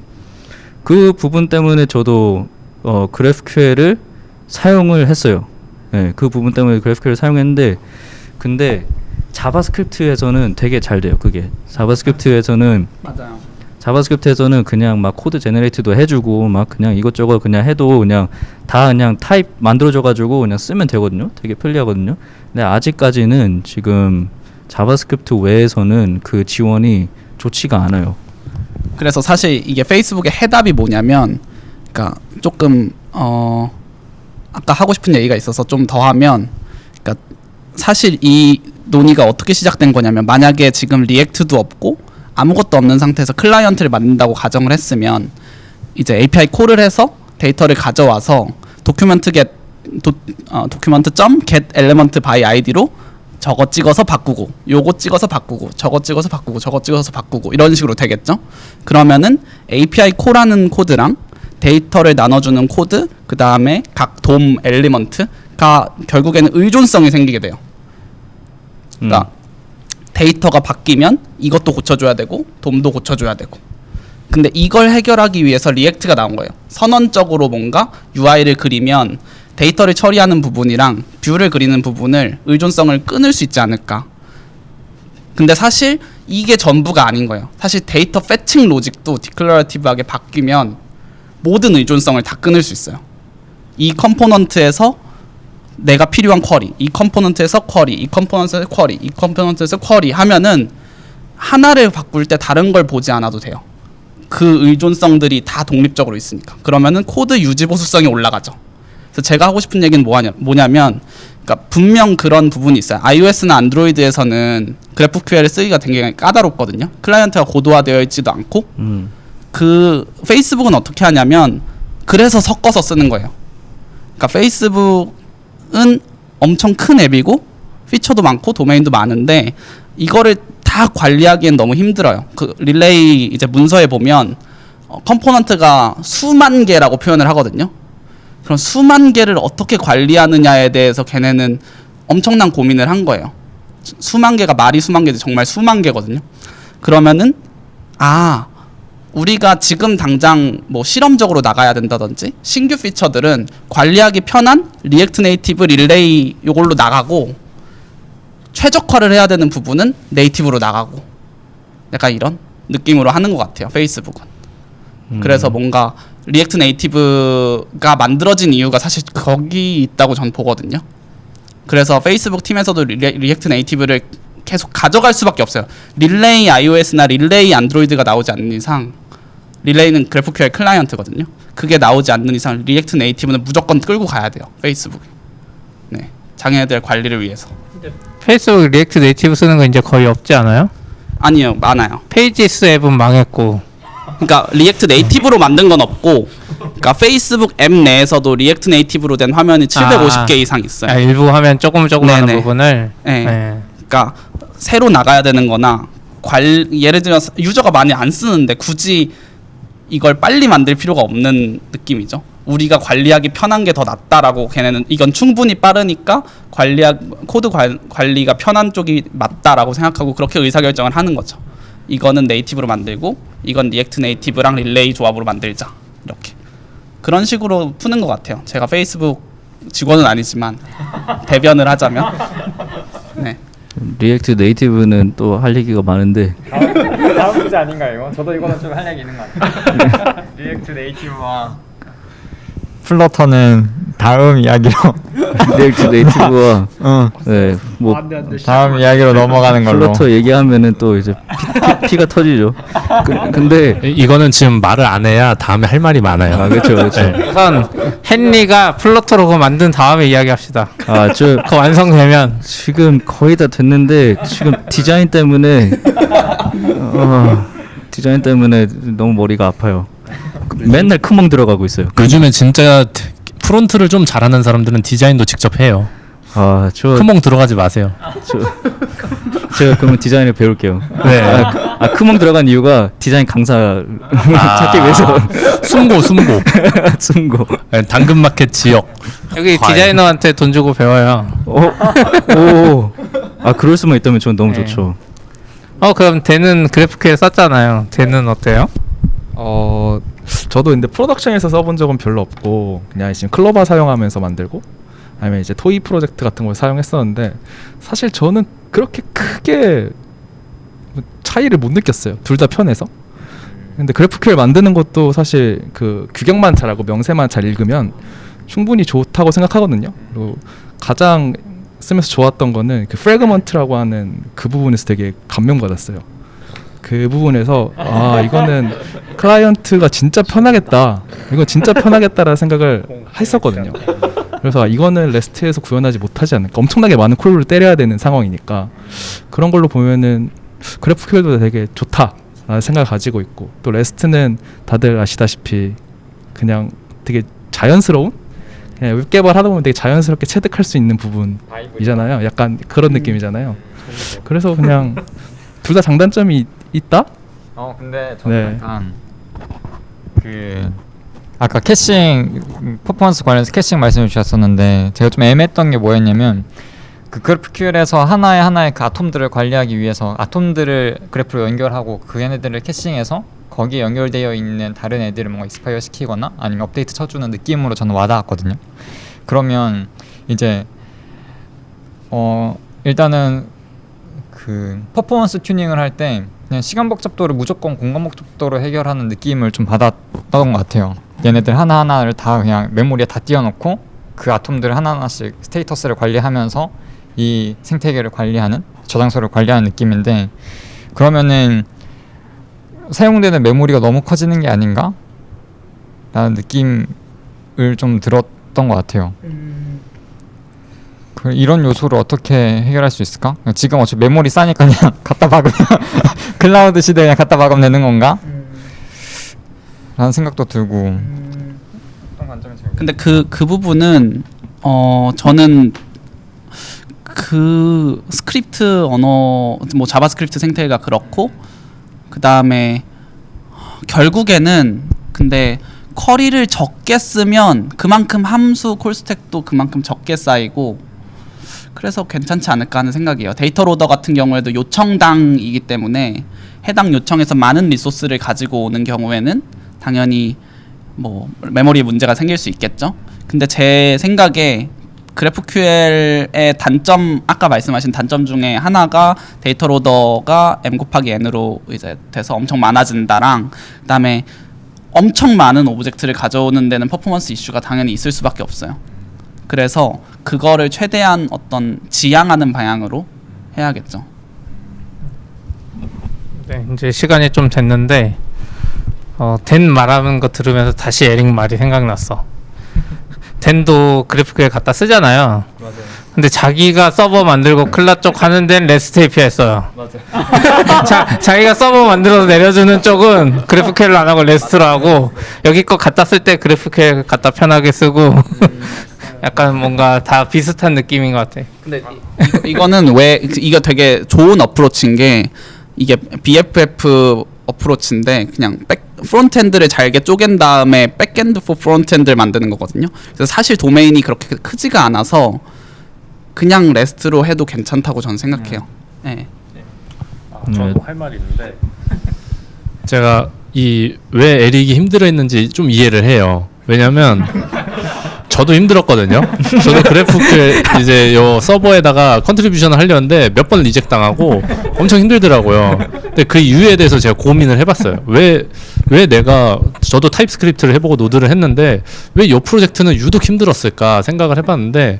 그 부분 때문에 저도 GraphQL을 사용을 했어요. 네, 그 부분 때문에 GraphQL을 사용했는데 근데 자바스크립트에서는 되게 잘 돼요. 그게 자바스크립트에서는 그냥 막 코드 제너레이트도 해주고 막 그냥 이것저것 그냥 해도 그냥 다 그냥 타입 만들어줘가지고 그냥 쓰면 되거든요. 되게 편리하거든요. 근데 아직까지는 지금 자바스크립트 외에서는 그 지원이 좋지가 않아요. 그래서 사실 이게 페이스북의 해답이 뭐냐면, 그러니까 조금 아까 하고 싶은 얘기가 있어서 좀 더 하면, 그러니까 사실 이 논의가 어떻게 시작된 거냐면, 만약에 지금 리액트도 없고 아무것도 없는 상태에서 클라이언트를 만든다고 가정을 했으면 이제 API 콜을 해서 데이터를 가져와서 도큐멘트 get element by id로 저거 찍어서 바꾸고, 요거 찍어서 바꾸고, 저거 찍어서 바꾸고, 저거 찍어서 바꾸고, 이런 식으로 되겠죠. 그러면은 API 콜하는 코드랑 데이터를 나눠주는 코드, 그 다음에 각 돔 엘리먼트가 결국에는 의존성이 생기게 돼요. 그러니까 데이터가 바뀌면 이것도 고쳐줘야 되고 돔도 고쳐줘야 되고. 근데 이걸 해결하기 위해서 리액트가 나온 거예요. 선언적으로 뭔가 UI를 그리면 데이터를 처리하는 부분이랑 뷰를 그리는 부분을 의존성을 끊을 수 있지 않을까. 근데 사실 이게 전부가 아닌 거예요. 사실 데이터 패칭 로직도 디클러러티브하게 바뀌면 모든 의존성을 다 끊을 수 있어요. 이 컴포넌트에서 내가 필요한 쿼리, 이 컴포넌트에서 쿼리, 이 컴포넌트에서 쿼리, 이 컴포넌트에서 쿼리 하면은 하나를 바꿀 때 다른 걸 보지 않아도 돼요. 그 의존성들이 다 독립적으로 있으니까. 그러면은 코드 유지 보수성이 올라가죠. 그래서 제가 하고 싶은 얘기는 뭐냐면, 그러니까 분명 그런 부분이 있어요. iOS나 안드로이드에서는 GraphQL을 쓰기가 굉장히 까다롭거든요. 클라이언트가 고도화되어 있지도 않고. 그 페이스북은 어떻게 하냐면 그래서 섞어서 쓰는 거예요. 그러니까 페이스북은 엄청 큰 앱이고 피처도 많고 도메인도 많은데 이거를 다 관리하기엔 너무 힘들어요. 그 릴레이 이제 문서에 보면 컴포넌트가 수만 개라고 표현을 하거든요. 그럼 수만 개를 어떻게 관리하느냐에 대해서 걔네는 엄청난 고민을 한 거예요. 수만 개가 말이 수만 개지 정말 수만 개거든요. 그러면은 우리가 지금 당장 뭐 실험적으로 나가야 된다든지 신규 피처들은 관리하기 편한 리액트 네이티브 릴레이 요걸로 나가고, 최적화를 해야 되는 부분은 네이티브로 나가고, 약간 이런 느낌으로 하는 것 같아요, 페이스북은. 그래서 뭔가 리액트 네이티브가 만들어진 이유가 사실 거기 있다고 전 보거든요. 그래서 페이스북 팀에서도 리액트 네이티브를 계속 가져갈 수밖에 없어요. 릴레이 iOS나 릴레이 안드로이드가 나오지 않는 이상, 릴레이는 GraphQL 클라이언트거든요. 그게 나오지 않는 이상 리액트 네이티브는 무조건 끌고 가야 돼요, 페이스북. 네, 자기네들 관리를 위해서. 페이스북 리액트 네이티브 쓰는 거 이제 거의 없지 않아요? 아니요, 많아요. 페이지스 앱은 망했고. 그러니까 리액트 네이티브로 만든 건 없고, 그러니까 페이스북 앱 내에서도 리액트 네이티브로 된 화면이 750개 이상 있어요. 일부 화면 조금 하는 네네. 부분을. 네. 그러니까 새로 나가야 되는 거나 예를 들어서 유저가 많이 안 쓰는데 굳이 이걸 빨리 만들 필요가 없는 느낌이죠. 우리가 관리하기 편한 게 더 낫다라고 걔네는 이건 충분히 빠르니까 코드 관리가 편한 쪽이 맞다라고 생각하고 그렇게 의사결정을 하는 거죠. 이거는 네이티브로 만들고 이건 리액트 네이티브랑 릴레이 조합으로 만들자, 이렇게 그런 식으로 푸는 것 같아요. 제가 페이스북 직원은 아니지만 대변을 하자면. 네. 리액트 네이티브는 또 할 얘기가 많은데 다음 주제 아닌가요? 저도 이거는 좀 할 얘기 있는 것 같아요. 리액트 네이티브와 플러터는 다음 이야기로 리액트 네이티브와 네, 뭐 다음 이야기로 넘어가는 걸로. 플러터 얘기하면은 또 이제 피가 터지죠. 근데 이거는 지금 말을 안 해야 다음에 할 말이 많아요. 그렇죠. 우선 헨리가 플러터로 그거 만든 다음에 이야기합시다. 그거 완성되면. 지금 거의 다 됐는데 지금 디자인 때문에 너무 머리가 아파요. 맨날 크멍 들어가고 있어요. 요즘엔 진짜 프론트를 좀 잘하는 사람들은 디자인도 직접 해요. 크몽 들어가지 마세요. 제가 그러면 디자인을 배울게요. 네. 크멍 들어간 이유가 디자인 강사 찾기 위해서. 숨고. 네, 당근마켓 지역. 여기 과외. 디자이너한테 돈 주고 배워요. 그럴 수만 있다면 저는 너무 좋죠. 그럼 대는 GraphQL 썼잖아요. 대는 어때요? 저도 근데 프로덕션에서 써본 적은 별로 없고 그냥 지금 클로바 사용하면서 만들고 아니면 이제 토이 프로젝트 같은 걸 사용했었는데 사실 저는 그렇게 크게 차이를 못 느꼈어요. 둘 다 편해서. 근데 GraphQL 만드는 것도 사실 그 규격만 잘하고 명세만 잘 읽으면 충분히 좋다고 생각하거든요. 그리고 가장 쓰면서 좋았던 거는 그 프래그먼트라고 하는 그 부분에서 되게 감명받았어요. 그 부분에서 아 이거는 클라이언트가 진짜 편하겠다. 이건 진짜 편하겠다라는 생각을 했었거든요. 그래서 이거는 레스트에서 구현하지 못하지 않을까. 엄청나게 많은 콜을 때려야 되는 상황이니까 그런 걸로 보면은 GraphQL도 되게 좋다라는 생각을 가지고 있고 또 레스트는 다들 아시다시피 그냥 되게 자연스러운 그냥 웹 개발하다 보면 되게 자연스럽게 체득할 수 있는 부분이잖아요. 약간 그런 느낌이잖아요. 그래서 그냥 둘 다 장단점이 있다? 근데 저는 네. 약간 그 아까 캐싱 퍼포먼스 관련해서 캐싱 말씀해 주셨었는데 제가 좀 애매했던 게 뭐였냐면 그 GraphQL에서 하나의 그 아톰들을 관리하기 위해서 아톰들을 그래프로 연결하고 그 얘네들을 캐싱해서 거기에 연결되어 있는 다른 애들을 뭔가 익스파이어 시키거나 아니면 업데이트 쳐주는 느낌으로 저는 와닿았거든요. 그러면 이제 일단은 그 퍼포먼스 튜닝을 할 때 그냥 시간 복잡도를 무조건 공간 복잡도로 해결하는 느낌을 좀 받았던 것 같아요. 얘네들 하나하나를 다 그냥 메모리에 다 띄워놓고 그 아톰들 하나하나씩 스테이터스를 관리하면서 이 생태계를 관리하는 저장소를 관리하는 느낌인데 그러면은 사용되는 메모리가 너무 커지는 게 아닌가? 라는 느낌을 좀 들었던 것 같아요. 이런 요소를 어떻게 해결할 수 있을까? 지금 어차피 메모리 싸니까 그냥 갖다 박으면 클라우드 시대에 그냥 갖다 박으면 되는 건가? 라는 생각도 들고 어떤 관점에서 근데 그 부분은 저는 그 스크립트 언어 뭐 자바스크립트 생태계가 그렇고 그 다음에 결국에는 근데 쿼리를 적게 쓰면 그만큼 함수 콜스택도 그만큼 적게 쌓이고 그래서 괜찮지 않을까 하는 생각이에요. 데이터 로더 같은 경우에도 요청당이기 때문에 해당 요청에서 많은 리소스를 가지고 오는 경우에는 당연히 뭐 메모리 문제가 생길 수 있겠죠. 근데 제 생각에 GraphQL의 단점 아까 말씀하신 단점 중에 하나가 데이터 로더가 m/n으로 이제 돼서 엄청 많아진다랑 그다음에 엄청 많은 오브젝트를 가져오는 데는 퍼포먼스 이슈가 당연히 있을 수밖에 없어요. 그래서 그거를 최대한 어떤 지양하는 방향으로 해야겠죠. 네, 이제 시간이 좀 됐는데 댄 말하는 거 들으면서 다시 에릭 말이 생각났어. 댄도 GraphQL 갖다 쓰잖아요. 맞아요. 근데 자기가 서버 만들고 클라 쪽 하는 데는 REST API 써요. 맞아요. 자기가 서버 만들어서 내려주는 쪽은 GraphQL 안 하고 REST로 하고 여기 거 갖다 쓸 때 GraphQL 갖다 편하게 쓰고 약간 뭔가 다 비슷한 느낌인 것 같아. 근데 이거는 왜 이거 되게 좋은 어프로치인 게 이게 BFF 어프로치인데 그냥 프론트엔드를 잘게 쪼갠 다음에 백엔드 포 프론트엔드를 만드는 거거든요. 그래서 사실 도메인이 그렇게 크지가 않아서 그냥 레스트로 해도 괜찮다고 저는 생각해요. 네. 저도 할 말이 있는데 제가 이 왜 에릭이 힘들어했는지 좀 이해를 해요. 왜냐면 저도 힘들었거든요. 저도 GraphQL 이제 요 서버에다가 컨트리뷰션을 하려는데 몇 번 리젝 당하고 엄청 힘들더라고요. 근데 그 이유에 대해서 제가 고민을 해봤어요. 왜 내가 저도 타입스크립트를 해보고 노드를 했는데 왜 요 프로젝트는 유독 힘들었을까 생각을 해봤는데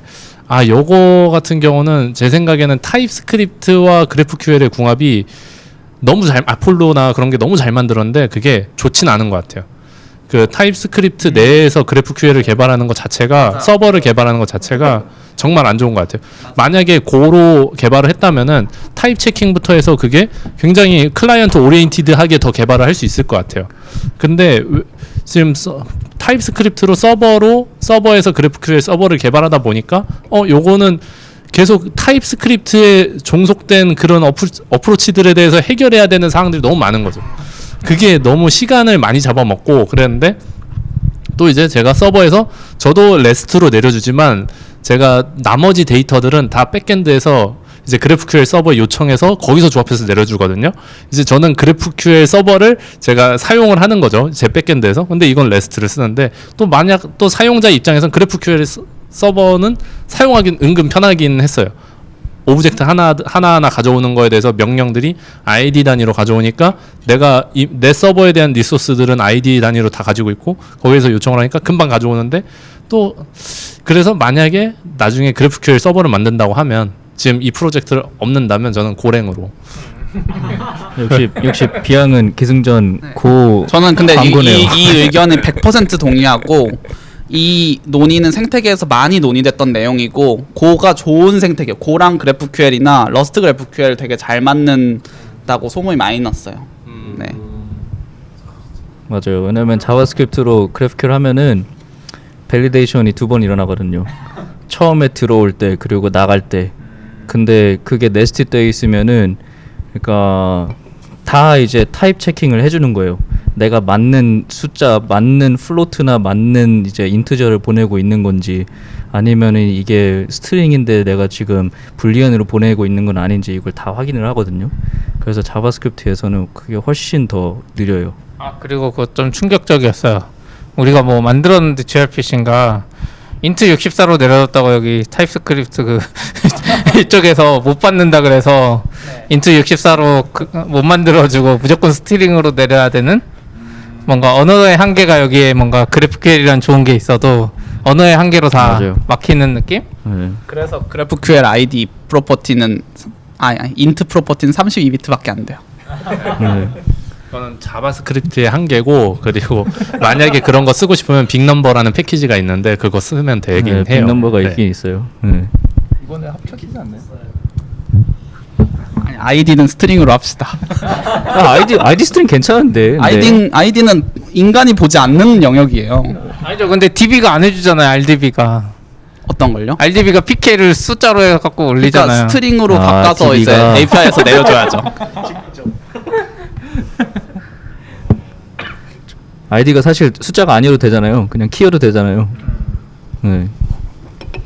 요거 같은 경우는 제 생각에는 타입스크립트와 GraphQL의 궁합이 너무 아폴로나 그런 게 너무 잘 만들었는데 그게 좋진 않은 것 같아요. 그 타입스크립트 내에서 GraphQL을 개발하는 것 자체가 서버를 개발하는 것 자체가 정말 안 좋은 것 같아요. 만약에 고로 개발을 했다면은 타입 체킹부터 해서 그게 굉장히 클라이언트 오리엔티드하게 더 개발을 할 수 있을 것 같아요. 근데 지금 타입스크립트로 서버에서 GraphQL 서버를 개발하다 보니까 요거는 계속 타입스크립트에 종속된 그런 어프로치들에 대해서 해결해야 되는 사항들이 너무 많은 거죠. 그게 너무 시간을 많이 잡아먹고 그랬는데 또 이제 제가 서버에서 저도 레스트로 내려주지만 제가 나머지 데이터들은 다 백엔드에서 이제 GraphQL 서버 요청해서 거기서 조합해서 내려주거든요. 이제 저는 GraphQL 서버를 제가 사용을 하는 거죠. 제 백엔드에서. 근데 이건 레스트를 쓰는데 또 만약 또 사용자 입장에선 GraphQL 서버는 사용하긴 은근 편하긴 했어요. 오브젝트 하나하나 가져오는 거에 대해서 명령들이 ID 단위로 가져오니까 내가 내 서버에 대한 리소스들은 ID 단위로 다 가지고 있고 거기에서 요청을 하니까 금방 가져오는데 또 그래서 만약에 나중에 GraphQL 서버를 만든다고 하면 지금 이 프로젝트를 없는다면 저는 고랭으로 역시 비양은 기승전 고 저는 근데 광고네요. 이 의견은 100% 동의하고 이 논의는 생태계에서 많이 논의됐던 내용이고 고가 좋은 생태계 고랑 GraphQL이나 러스트 GraphQL 되게 잘 맞는다고 소문이 많이 났어요. 네. 맞아요. 왜냐면 자바스크립트로 GraphQL 하면은 밸리데이션이 2번 일어나거든요. 처음에 들어올 때 그리고 나갈 때. 근데 그게 네스티드 돼 있으면은 그러니까 다 이제 타입 체킹을 해주는 거예요. 내가 맞는 숫자, 맞는 플로트나 맞는 이제 인트저를 보내고 있는 건지 아니면은 이게 스트링인데 내가 지금 불리언으로 보내고 있는 건 아닌지 이걸 다 확인을 하거든요. 그래서 자바스크립트에서는 그게 훨씬 더 느려요. 아 그리고 그거 좀 충격적이었어요. 우리가 뭐 만들었는데 gRPC인가 인트 64로 내려졌다고 여기 타입스크립트 그 이쪽에서 못 받는다 그래서 인트 64로 못 만들어주고 무조건 스트링으로 내려야 되는 뭔가 언어의 한계가 여기에 뭔가 GraphQL이란 좋은 게 있어도 언어의 한계로 다 맞아요. 막히는 느낌? 네. 그래서 GraphQL ID 프로퍼티는 인트 프로퍼티는 32비트밖에 안 돼요. 네. 그거는 자바스크립트의 한계고 그리고 만약에 그런 거 쓰고 싶으면 빅넘버라는 패키지가 있는데 그거 쓰면 되긴 해요. 빅넘버가 네. 있긴 있어요. 네. 이번에 합쳐지지 않나요? 아니, 아이디는 스트링으로 합시다. 아이디 스트링 괜찮은데. 근데 아이디는 인간이 보지 않는 영역이에요. 아니죠. 근데 DB가 안 해주잖아요. RDB가. 어떤 걸요? RDB가 PK를 숫자로 해갖고 올리잖아요. 그러니까 스트링으로 아, 바꿔서 이제 DB 가. API에서 내려줘야죠. 아이디가 사실 숫자가 아니어도 되잖아요. 그냥 키여도 되잖아요. 네.